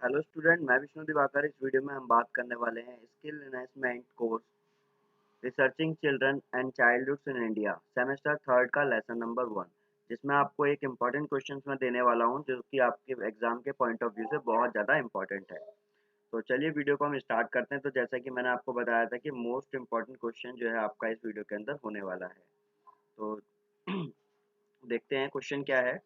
Hello student, मैं विष्णु दिवाकर। इस video में हम बात करने वाले हैं skill enhancement course researching children and childhood in India semester third का लेसन नंबर 1, जिसमें आपको एक इम्पॉर्टेंट क्वेश्चन मैं देने वाला हूं जो कि आपके एग्जाम के पॉइंट ऑफ व्यू से बहुत ज़्यादा इम्पॉर्टेंट है। तो चलिए वीडियो को हम स्टार्ट करते हैं। तो जैसा कि मैंने आपको बताया था कि मोस्ट इम्पॉर्टेंट क्वेश्चन जो है आपका इस वीडियो के अंदर होने वाला है। तो देखते हैं क्वेश्चन क्या है।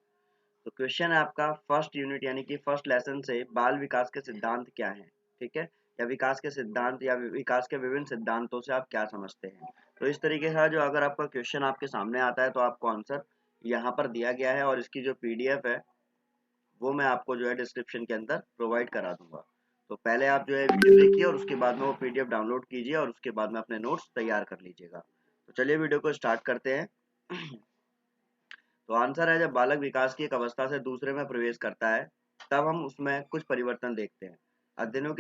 तो क्वेश्चन है आपका फर्स्ट यूनिट यानी कि फर्स्ट लेसन से बाल विकास के सिद्धांत क्या हैं, ठीक है, या विकास के सिद्धांत या विकास के विभिन्न सिद्धांतों से आप क्या समझते हैं। तो इस तरीके से जो अगर आपका क्वेश्चन आपके सामने आता है तो आपको आंसर यहाँ पर दिया गया है और इसकी जो पीडीएफ है वो मैं आपको जो है डिस्क्रिप्शन के अंदर प्रोवाइड करा दूंगा। तो पहले आप जो है वीडियो देखिए और उसके बाद में वो पीडीएफ डाउनलोड कीजिए और उसके बाद में अपने नोट्स तैयार कर लीजिएगा। तो चलिए वीडियो को स्टार्ट करते हैं। तो आंसर है, जब बालक विकास की एक अवस्था से दूसरे में प्रवेश करता है तब हम उसमें कुछ परिवर्तन देखते हैं। अध्ययनों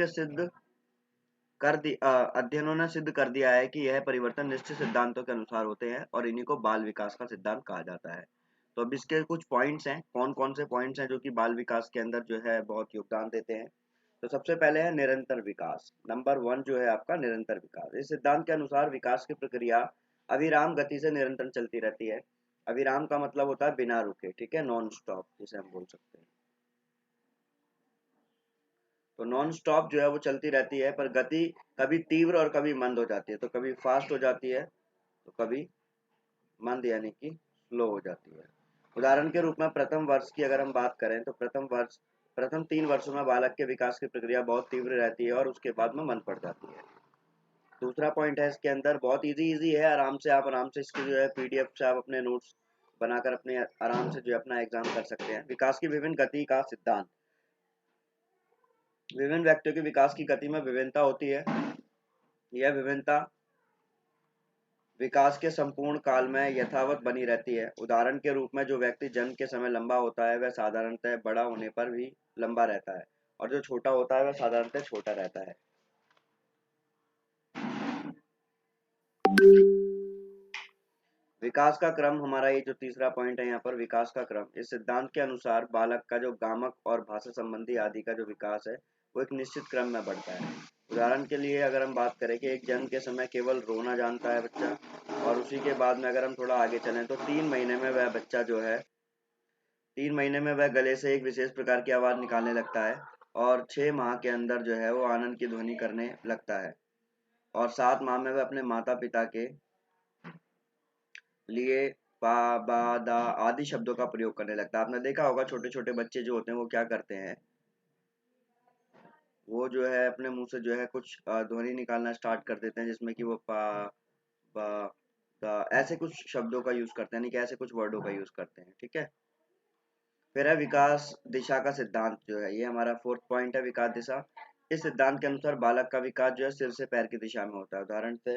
ने सिद्ध कर दिया है कि यह परिवर्तन निश्चित सिद्धांतों के अनुसार होते हैं और इन्हीं को बाल विकास का सिद्धांत कहा जाता है। तो अब इसके कुछ पॉइंट्स हैं, कौन कौन से पॉइंट्स हैं जो कि बाल विकास के अंदर जो है बहुत योगदान देते हैं। तो सबसे पहले है निरंतर विकास। नंबर 1 जो है आपका निरंतर विकास। इस सिद्धांत के अनुसार विकास की प्रक्रिया अविराम गति से निरंतर चलती रहती है। अविराम का मतलब होता है बिना रुके, ठीक है, नॉन स्टॉप जिसे हम बोल सकते हैं। तो नॉन स्टॉप जो है वो चलती रहती है, पर गति कभी तीव्र और कभी मंद हो जाती है। तो कभी फास्ट हो जाती है तो कभी मंद यानी कि स्लो हो जाती है। उदाहरण के रूप में प्रथम वर्ष की अगर हम बात करें तो प्रथम 3 वर्षों में बालक के विकास की प्रक्रिया बहुत तीव्र रहती है और उसके बाद में मंद पड़ जाती है। दूसरा पॉइंट है इसके अंदर, बहुत इजी है, आराम से इसकी जो है पीडीएफ से आप अपने नोट्स बनाकर अपने आराम से जो है अपना एग्जाम कर सकते हैं। विकास की विभिन्न गति का सिद्धांत। विभिन्न व्यक्तियों के विकास की गति में विभिन्नता होती है। यह विभिन्नता विकास के संपूर्ण काल में यथावत बनी रहती है। उदाहरण के रूप में जो व्यक्ति जन्म के समय लंबा होता है वह साधारणतः बड़ा होने पर भी लंबा रहता है और जो छोटा होता है वह साधारणतः छोटा रहता है। विकास का क्रम, हमारा ये जो तीसरा पॉइंट है यहाँ पर, विकास का क्रम। इस सिद्धांत के अनुसार बालक का जो गामक और भाषा संबंधी आदि का जो विकास है वो एक निश्चित क्रम में बढ़ता है। उदाहरण के लिए अगर हम बात करें कि एक जन्म के समय केवल रोना जानता है बच्चा, और उसी के बाद में अगर हम थोड़ा आगे चलें तो 3 महीने में वह बच्चा जो है 3 महीने में वह गले से एक विशेष प्रकार की आवाज निकालने लगता है और 6 माह के अंदर जो है वो आनंद की ध्वनि करने लगता है और 7 माह में वह अपने माता पिता के लिए पा बा दा आदि शब्दों का प्रयोग करने लगता है। आपने देखा होगा छोटे छोटे बच्चे जो होते हैं वो क्या करते हैं, वो जो है अपने मुंह से जो है कुछ ध्वनि निकालना स्टार्ट कर देते हैं जिसमें कि वो पा बा दा ऐसे कुछ शब्दों का यूज करते हैं, यानी कि ऐसे कुछ वर्डों का यूज करते हैं, ठीक है। फिर है विकास दिशा का सिद्धांत, जो है ये हमारा फोर्थ पॉइंट है, विकास दिशा। इस सिद्धांत के अनुसार बालक का विकास जो है सिर से पैर की दिशा में होता है। उदाहरण से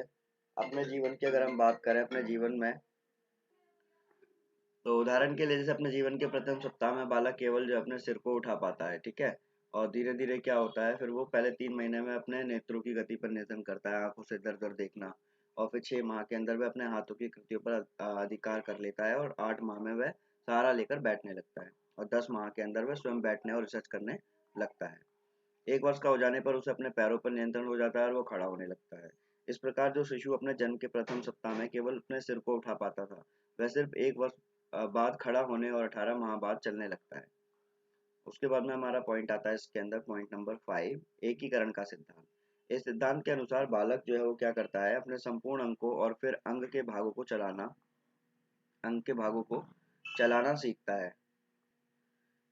अपने जीवन की अगर हम बात करें, अपने जीवन में, तो उदाहरण के लिए जैसे अपने जीवन के प्रथम सप्ताह में बालक केवल जो अपने सिर को उठा पाता है, ठीक है, और धीरे धीरे क्या होता है, फिर वो पहले 3 महीने में अपने नेत्रों की गति पर नियंत्रण करता है, आंखों से इधर उधर देखना, और फिर 6 माह के अंदर वह अपने हाथों की कृतियों पर अधिकार कर लेता है और 8 माह में वह सहारा लेकर बैठने लगता है और 10 माह के अंदर वह स्वयं बैठने और रिसर्च करने लगता है। 1 वर्ष का हो जाने पर उसे अपने पैरों पर नियंत्रण हो जाता है और वो खड़ा होने लगता है। इस प्रकार जो शिशु अपने जन्म के प्रथम सप्ताह में केवल अपने सिर को उठा पाता था, वह सिर्फ 1 वर्ष बाद खड़ा होने और 18 माह बाद चलने लगता है। उसके बाद में हमारा पॉइंट आता है इसके अंदर, पॉइंट नंबर 5, एकीकरण का सिद्धांत। इस सिद्धांत के अनुसार बालक जो है वो क्या करता है, अपने संपूर्ण अंकों और फिर अंग के भागों को चलाना सीखता है।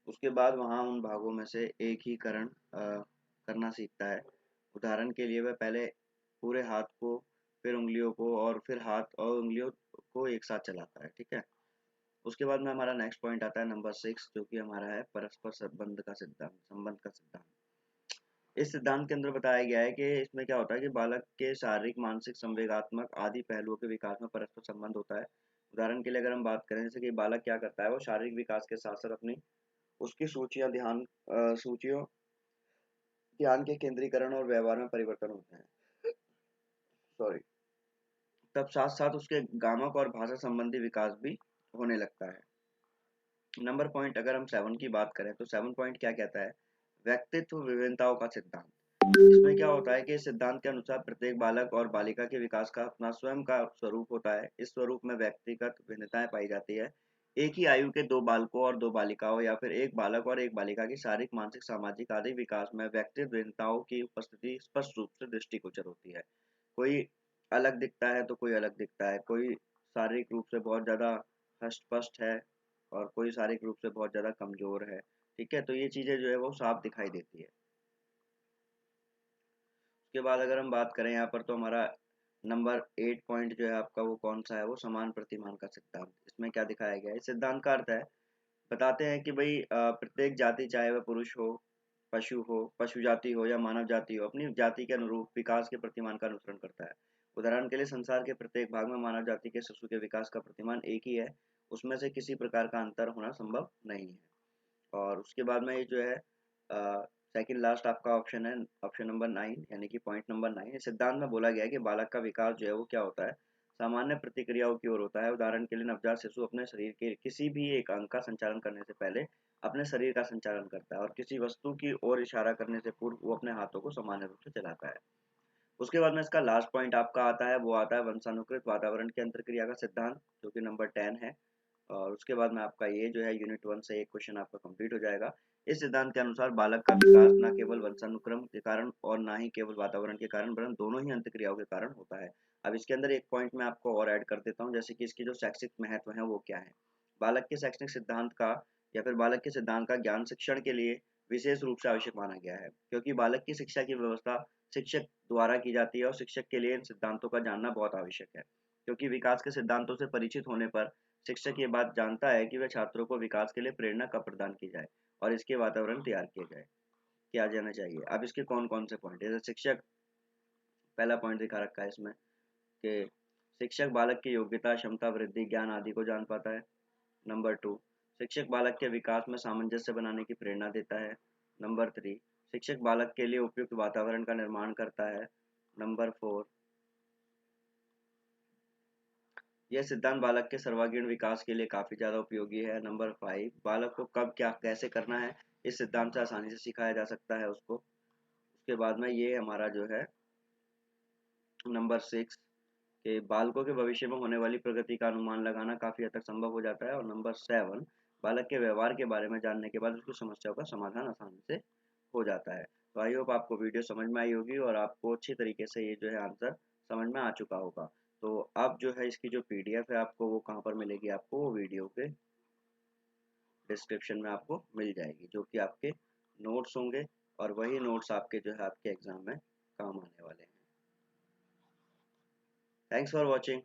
उसके बाद वहां उन भागों में से एकीकरण करना सीखता है। उदाहरण के लिए वह पहले पूरे हाथ को, फिर उंगलियों को और फिर हाथ और उंगलियों को एक साथ चलाता है, ठीक है। उसके बाद में हमारा नेक्स्ट पॉइंट आता है नंबर 6, जो कि हमारा है परस्पर संबंध का सिद्धांत। इस सिद्धांत के अंदर बताया गया है कि इसमें क्या होता है कि बालक के शारीरिक, मानसिक, संवेगात्मक आदि पहलुओं के विकास में परस्पर संबंध होता है। उदाहरण के लिए अगर हम बात करें, जैसे कि बालक क्या करता है, वो शारीरिक विकास के साथ साथ अपनी उसकी सूचियों ध्यान के केंद्रीकरण और व्यवहार में परिवर्तन होते हैं, सॉरी, तब साथ साथ उसके गामक और भाषा संबंधी विकास भी होने लगता है। नंबर पॉइंट अगर हम 7 की बात करें तो 7 पॉइंट क्या कहता है, व्यक्तित्व विभिन्नताओं का सिद्धांत। इसमें क्या होता है कि इस सिद्धांत के अनुसार प्रत्येक बालक और बालिका के विकास का अपना स्वयं का स्वरूप होता है। इस स्वरूप में व्यक्तिगत भिन्नताएं पाई जाती है। एक ही आयु के दो बालकों और दो बालिकाओं या फिर एक बालक और एक बालिका की शारीरिक, मानसिक, सामाजिक आदि विकास में व्यक्तिगत भिन्नताओं की उपस्थिति स्पष्ट रूप से दृष्टिगोचर होती है। कोई अलग दिखता है तो कोई अलग दिखता है, कोई शारीरिक रूप से बहुत ज्यादा हष्ट-पुष्ट है और कोई शारीरिक रूप से बहुत ज्यादा कमजोर है। ठीक है, तो ये चीजें जो है वो साफ दिखाई देती है। उसके बाद अगर हम बात करें यहाँ पर, तो हमारा नंबर 8 पॉइंट जो है आपका वो कौन सा है, वो समान प्रतिमान का सिद्धांत। इसमें क्या दिखाया गया है, इस सिद्धांत का अर्थ है, बताते हैं कि भाई प्रत्येक जाति, चाहे वह पुरुष हो, पशु जाति हो या मानव जाति हो, अपनी जाति के अनुरूप विकास के प्रतिमान का अनुसरण करता है। उदाहरण के लिए संसार के प्रत्येक भाग में मानव जाति के शिशु के विकास का प्रतिमान एक ही है, उसमें से किसी प्रकार का अंतर होना संभव नहीं है। और उसके बाद में ये जो है सेकंड लास्ट आपका ऑप्शन है, ऑप्शन नंबर 9, यानी कि पॉइंट नंबर 9। इस सिद्धांत में बोला गया है कि बालक का विकास जो है वो क्या होता है, सामान्य प्रतिक्रियाओं की ओर होता है। उदाहरण के लिए नवजात शिशु अपने शरीर के किसी भी एक अंग का संचालन करने से पहले अपने शरीर का संचालन करता है और किसी वस्तु की ओर इशारा करने से पूर्व वो अपने हाथों को सामान्य रूप से चलाता है। उसके बाद में इसका लास्ट पॉइंट आपका आता है, वो आता है वंशानुकृत वातावरण की अंतरक्रिया का सिद्धांत, जो कि नंबर 10 है। और उसके बाद में आपका ये जो है यूनिट 1 से एक क्वेश्चन आपका कंप्लीट हो जाएगा। इस सिद्धांत के अनुसार बालक का विकास न केवल वंशानुक्रम के कारण और ना ही केवल वातावरण के कारण, वरन दोनों ही अंतक्रियाओं के कारण होता है। अब इसके अंदर एक पॉइंट मैं आपको और ऐड कर देता हूँ, जैसे कि इसकी जो शैक्षिक महत्व है वो क्या है। बालक के शैक्षणिक सिद्धांत का या फिर बालक के सिद्धांत का ज्ञान शिक्षण के लिए विशेष रूप से आवश्यक माना गया है, क्योंकि बालक की शिक्षा की व्यवस्था शिक्षक द्वारा की जाती है और शिक्षक के लिए इन सिद्धांतों का जानना बहुत आवश्यक है, क्योंकि विकास के सिद्धांतों से परिचित होने पर शिक्षक ये बात जानता है कि वह छात्रों को विकास के लिए प्रेरणा कब प्रदान की जाए और इसके वातावरण तैयार किया जाना चाहिए। अब इसके कौन कौन से पॉइंट, जैसे शिक्षक, पहला पॉइंट दिखा रखा है इसमें कि शिक्षक बालक की योग्यता, क्षमता, वृद्धि, ज्ञान आदि को जान पाता है। नंबर 2, शिक्षक बालक के विकास में सामंजस्य बनाने की प्रेरणा देता है। नंबर 3, शिक्षक बालक के लिए उपयुक्त वातावरण का निर्माण करता है। नंबर 4, यह सिद्धांत बालक के सर्वांगीण विकास के लिए काफी ज्यादा उपयोगी है। नंबर 5, बालक को कब क्या कैसे करना है इस सिद्धांत से आसानी से सिखाया जा सकता है उसको। उसके बाद में ये हमारा जो है नंबर 6, कि बालकों के भविष्य में होने वाली प्रगति का अनुमान लगाना काफी हद तक संभव हो जाता है। और नंबर 7, बालक के व्यवहार के बारे में जानने के बाद उसकी समस्याओं का समाधान आसानी से हो जाता है। तो आई होप आपको वीडियो समझ में आई होगी और आपको अच्छी तरीके से ये जो है आंसर समझ में आ चुका होगा। तो अब जो है इसकी जो पीडीएफ है आपको वो कहाँ पर मिलेगी, आपको वो वीडियो के डिस्क्रिप्शन में आपको मिल जाएगी, जो कि आपके नोट्स होंगे और वही नोट्स आपके जो है आपके एग्जाम में काम आने वाले हैं। Thanks for watching.